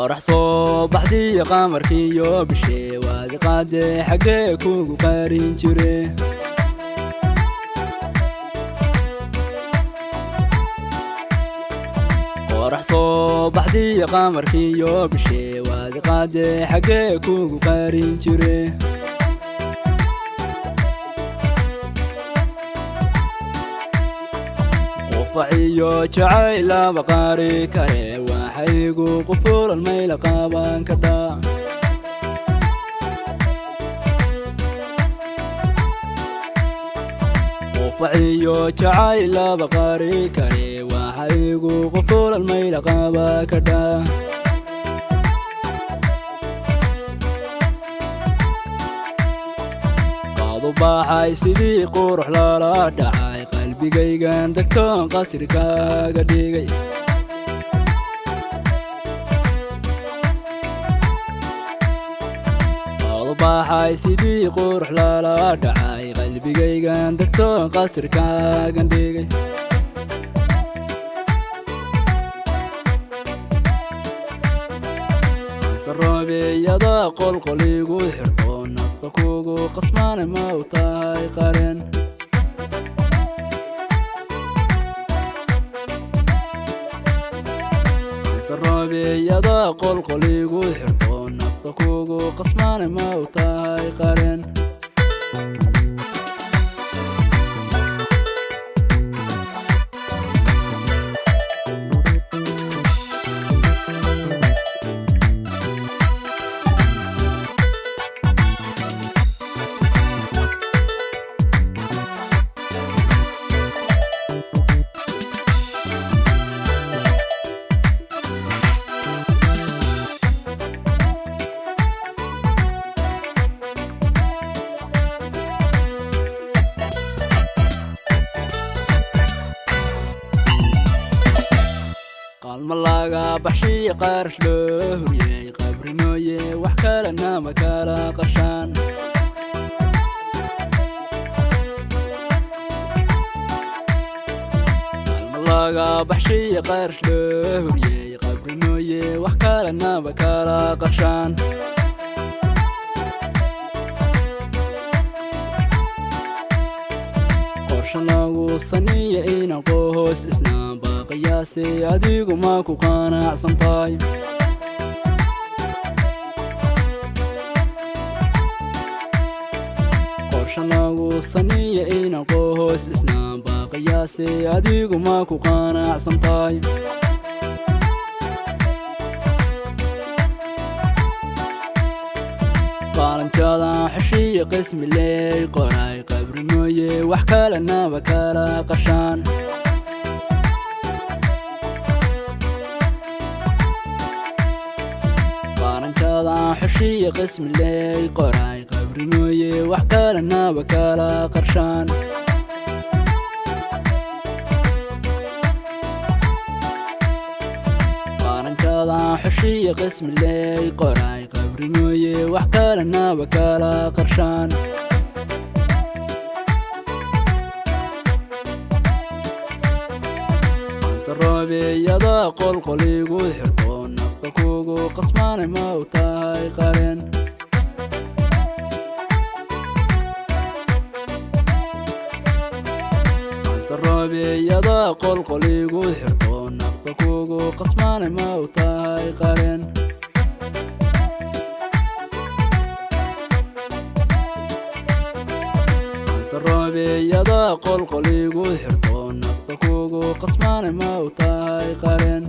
qorax soo baxdii qamarkiyo bishee waad qaade xagee kugu qaarin jire qorax soo baxdii qamarkiyo bishee waad qaade xagee kugu qaarin jire faciyo jacayl laba qaari kare waxaygu qufulan mayla qaaban kadha faciyo jacayl laba qaari kare waxaygu qufulan mayla qaaban kadha qaadu baxay sidii qurux lala dhacay qalbigaygan degtoon qasri kaaga dhigay qaadu baxay sidii qurux lala dhacay qalbigaygan degtoon qasri kaaga dhigay saroobeeyada qolqoligu xirto nafta kugu qasmaane ma u tahay qaren saroobeeyada qolqoligu xirto nafta kugu qasmaane ma u tahay qaren malaga baxshi qarash loo huriyay qabri mooye wax kalena ma kala qashaan malaga baxshi qarash loo huriyay qabri mooye wax kalena ma kala qashaan qorshanagu saniya ina qoos isnaa qiyaasi adigu ma ku qanacsan tahay qorshanagu saniya ina qoos isnaa qiyaasi adigu ma ku qanacsan tahay qalanjada xeshiya qismi leey qoray qabri mooye wax kalena ba kala qashaan xeshiya qismi leey qoray qabri mooye wax kalena ba kala qarshaan qaranjada xeshiya qismi leey qoray qabri mooye wax kalena ba kala qarshaan saroobeeyada qolqoligu xirto nafta kugu qasmaane ma u tahay qaren saroobeeyada qolqoligu xirto nafta kugu qasmaane ma u tahay qaren saroobeeyada qolqoligu xirto nafta kugu qasmaane ma u tahay qaren